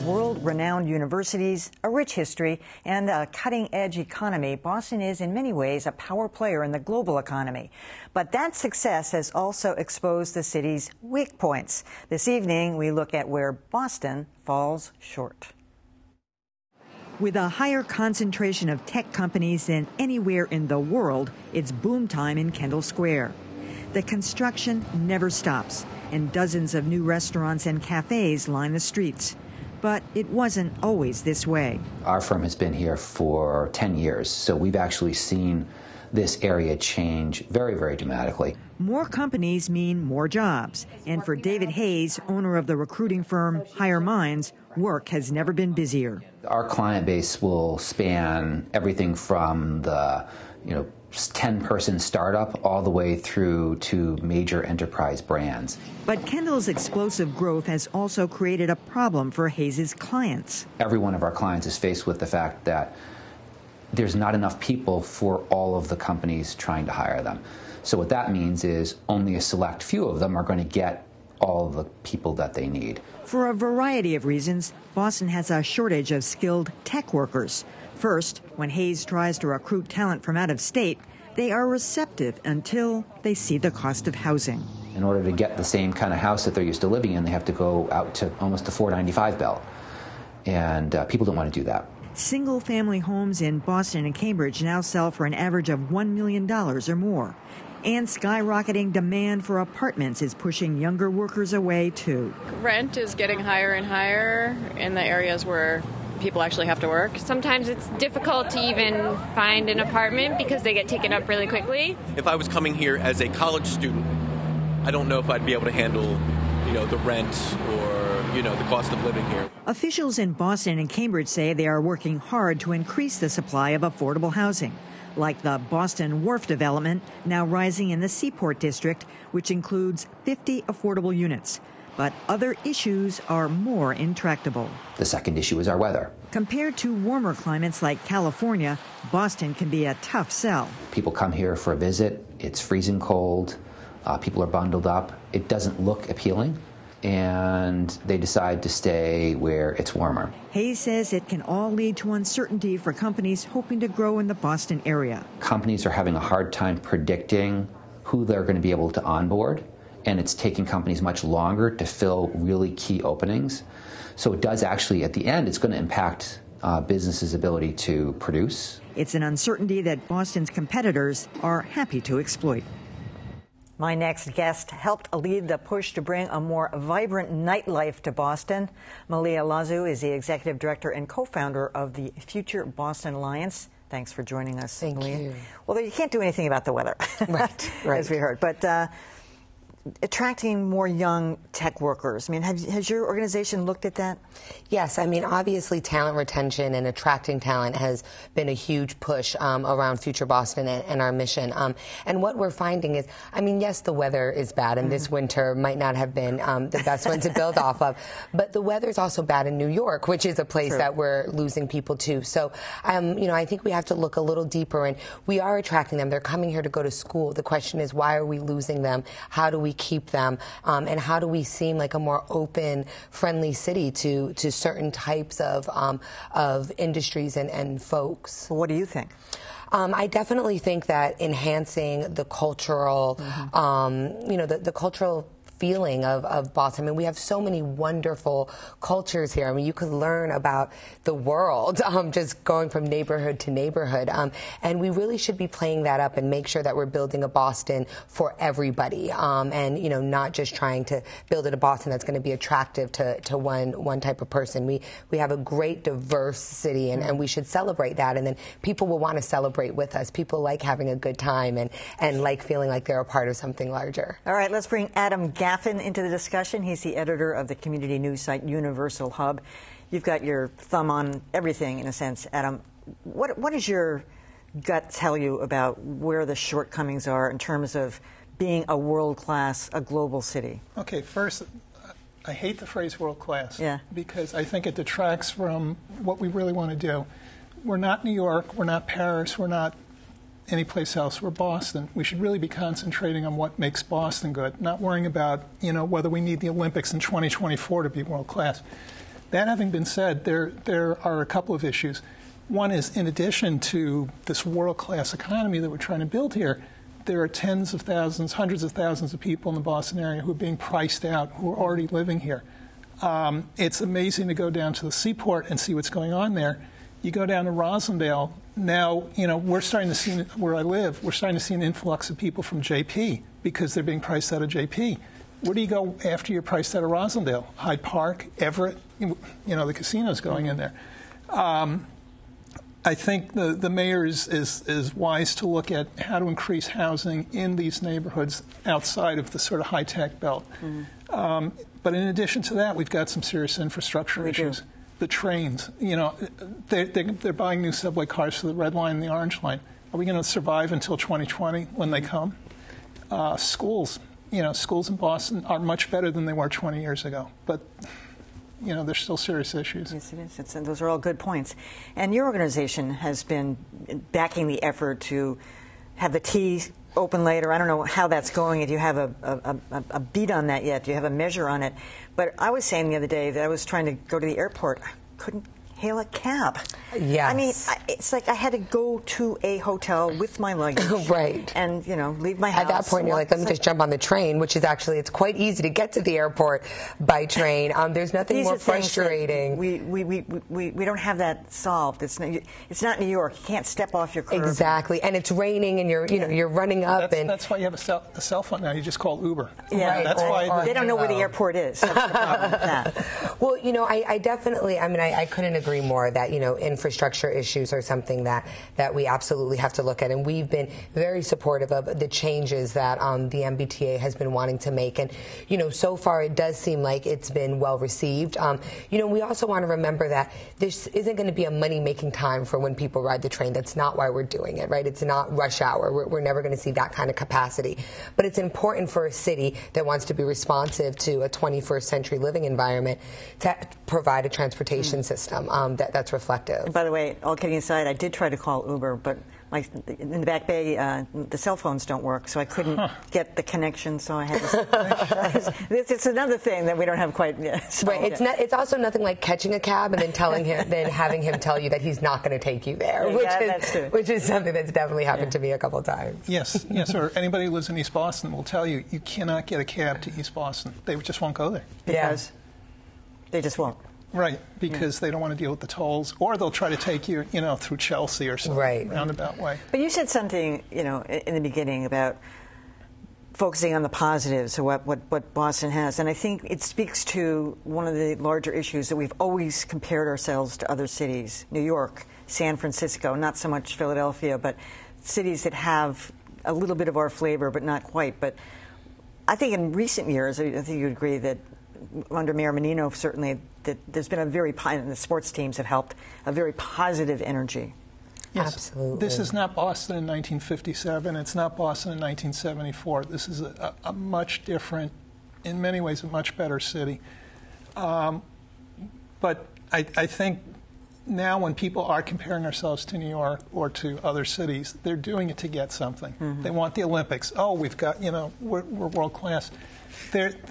world-renowned universities, a rich history, and a cutting-edge economy, Boston is in many ways a power player in the global economy. But that success has also exposed the city's weak points. This evening, we look at where Boston falls short. With a higher concentration of tech companies than anywhere in the world, it's boom time in Kendall Square. The construction never stops, and dozens of new restaurants and cafes line the streets. But it wasn't always this way. Our firm has been here for 10 years, so we've actually seen this area change very, very dramatically. More companies mean more jobs. And for David Hayes, owner of the recruiting firm Higher Minds, work has never been busier. Our client base will span everything from the 10-person startup all the way through to major enterprise brands. But Kendall's explosive growth has also created a problem for Hayes' clients. Every one of our clients is faced with the fact that there's not enough people for all of the companies trying to hire them. So what that means is only a select few of them are going to get all the people that they need. For a variety of reasons, Boston has a shortage of skilled tech workers. First, when Hayes tries to recruit talent from out of state, they are receptive until they see the cost of housing. In order to get the same kind of house that they're used to living in, they have to go out to almost the $495 bill. And people don't want to do that. Single-family homes in Boston and Cambridge now sell for an average of $1 million or more. And skyrocketing demand for apartments is pushing younger workers away, too. Rent is getting higher and higher in the areas where people actually have to work. Sometimes it's difficult to even find an apartment because they get taken up really quickly. If I was coming here as a college student, I don't know if I'd be able to handle, the rent or, the cost of living here. Officials in Boston and Cambridge say they are working hard to increase the supply of affordable housing, like the Boston Wharf development now rising in the Seaport District, which includes 50 affordable units. But other issues are more intractable. The second issue is our weather. Compared to warmer climates like California, Boston can be a tough sell. People come here for a visit. It's freezing cold. People are bundled up. It doesn't look appealing, and they decide to stay where it's warmer. Hayes says it can all lead to uncertainty for companies hoping to grow in the Boston area. Companies are having a hard time predicting who they're going to be able to onboard, and it's taking companies much longer to fill really key openings. So it does actually, at the end, it's going to impact businesses' ability to produce. It's an uncertainty that Boston's competitors are happy to exploit. My next guest helped lead the push to bring a more vibrant nightlife to Boston. Malia Lazu is the executive director and co-founder of the Future Boston Alliance. Thanks for joining us, Thank Malia. you. Well, you can't do anything about the weather, right. as we heard. But attracting more young tech workers. I mean, has your organization looked at that? Yes. I mean, obviously, talent retention and attracting talent has been a huge push around Future Boston and our mission. And what we're finding is, I mean, yes, the weather is bad, and this winter might not have been the best one to build off of. But the weather is also bad in New York, which is a place that we're losing people to. So, I think we have to look a little deeper, and we are attracting them. They're coming here to go to school. The question is, why are we losing them? How do we keep them, and how do we seem like a more open, friendly city to certain types of industries and folks? Well, what do you think? I definitely think that enhancing the cultural, the cultural feeling of Boston. I mean, we have so many wonderful cultures here. I mean, you could learn about the world just going from neighborhood to neighborhood. And we really should be playing that up and make sure that we're building a Boston for everybody. And, not just trying to build a Boston that's going to be attractive to one type of person. We have a great, diverse city, and we should celebrate that. And then people will want to celebrate with us. People like having a good time and like feeling like they're a part of something larger. All right, let's bring Adam Gaff into the discussion. He's the editor of the community news site Universal Hub. You've got your thumb on everything, in a sense, Adam. What does your gut tell you about where the shortcomings are in terms of being a world-class, a global city? Okay, first, I hate the phrase world-class because I think it detracts from what we really want to do. We're not New York, we're not Paris, we're not any place else. We're Boston. We should really be concentrating on what makes Boston good, not worrying about, whether we need the Olympics in 2024 to be world class. That having been said, there are a couple of issues. One is, in addition to this world-class economy that we're trying to build here, there are tens of thousands, hundreds of thousands of people in the Boston area who are being priced out, who are already living here. It's amazing to go down to the seaport and see what's going on there. You go down to Rosendale, now, we're starting to see, where I live, we're starting to see an influx of people from JP because they're being priced out of JP. Where do you go after you're priced out of Rosendale? Hyde Park, Everett, the casino's going in there. I think the mayor is wise to look at how to increase housing in these neighborhoods outside of the sort of high-tech belt. But in addition to that, we've got some serious infrastructure issues. The trains, they're buying new subway cars for the Red Line and the Orange Line. Are we going to survive until 2020 when they come? Schools, schools in Boston are much better than they were 20 years ago. But there's still serious issues. Yes, it is. Those are all good points. And your organization has been backing the effort to have the T open later. I don't know how that's going, if you have a beat on that yet. Do you have a measure on it? But I was saying the other day that I was trying to go to the airport. I couldn't hail a cab. Yes. I mean, it's like I had to go to a hotel with my luggage. Right. And, leave my house. At that point, you're like, let me just jump on the train, which is actually, it's quite easy to get to the airport by train. There's nothing more frustrating. We don't have that solved. It's not New York. You can't step off your curb. Exactly. And it's raining and you're running up. That's why you have a cell phone now. You just call Uber. Yeah. Right. That's why they don't know where the airport is. That's the problem with that. Well, I definitely, I couldn't agree more that, infrastructure issues are something that we absolutely have to look at. And we've been very supportive of the changes that the MBTA has been wanting to make. And, so far it does seem like it's been well received. We also want to remember that this isn't going to be a money-making time for when people ride the train. That's not why we're doing it, right? It's not rush hour. We're never going to see that kind of capacity. But it's important for a city that wants to be responsive to a 21st century living environment to provide a transportation system that's reflective. By the way, all kidding aside, I did try to call Uber, but in the Back Bay, the cell phones don't work, so I couldn't get the connection. So I had to. It's another thing that we don't have quite yet. Right. It's also nothing like catching a cab and then having him tell you that he's not going to take you there, which is something that's definitely happened to me a couple of times. Yes. Or anybody who lives in East Boston will tell you cannot get a cab to East Boston. They just won't go there because they just won't. Right, because they don't want to deal with the tolls, or they'll try to take you, through Chelsea or some roundabout way. But you said something, in the beginning about focusing on the positives of what Boston has, and I think it speaks to one of the larger issues that we've always compared ourselves to other cities, New York, San Francisco, not so much Philadelphia, but cities that have a little bit of our flavor, but not quite. But I think in recent years, I think you'd agree that under Mayor Menino, certainly, that there's been and the sports teams have helped, a very positive energy. Yes. Absolutely. This is not Boston in 1957. It's not Boston in 1974. This is a much different, in many ways, a much better city. But I think now when people are comparing ourselves to New York or to other cities, they're doing it to get something. Mm-hmm. They want the Olympics. Oh, we've got, we're world class.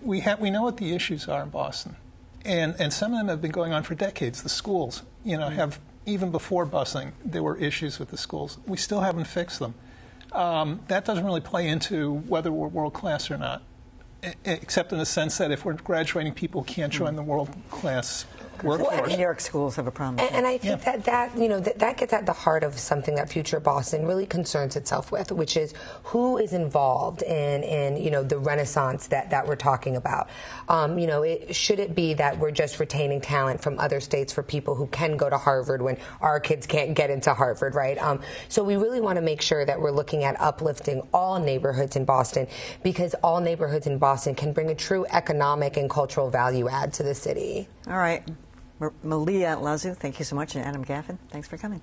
We know what the issues are in Boston. And some of them have been going on for decades. The schools, have, even before busing, there were issues with the schools. We still haven't fixed them. That doesn't really play into whether we're world class or not, except in the sense that if we're graduating people who can't join the world class workforce. New York schools have a problem. And I think that gets at the heart of something that Future Boston really concerns itself with, which is who is involved in the renaissance that we're talking about. Should it be that we're just retaining talent from other states for people who can go to Harvard when our kids can't get into Harvard, right? So we really want to make sure that we're looking at uplifting all neighborhoods in Boston, because all neighborhoods in Boston can bring a true economic and cultural value add to the city. All right. Malia Lazu, thank you so much, and Adam Gaffin, thanks for coming.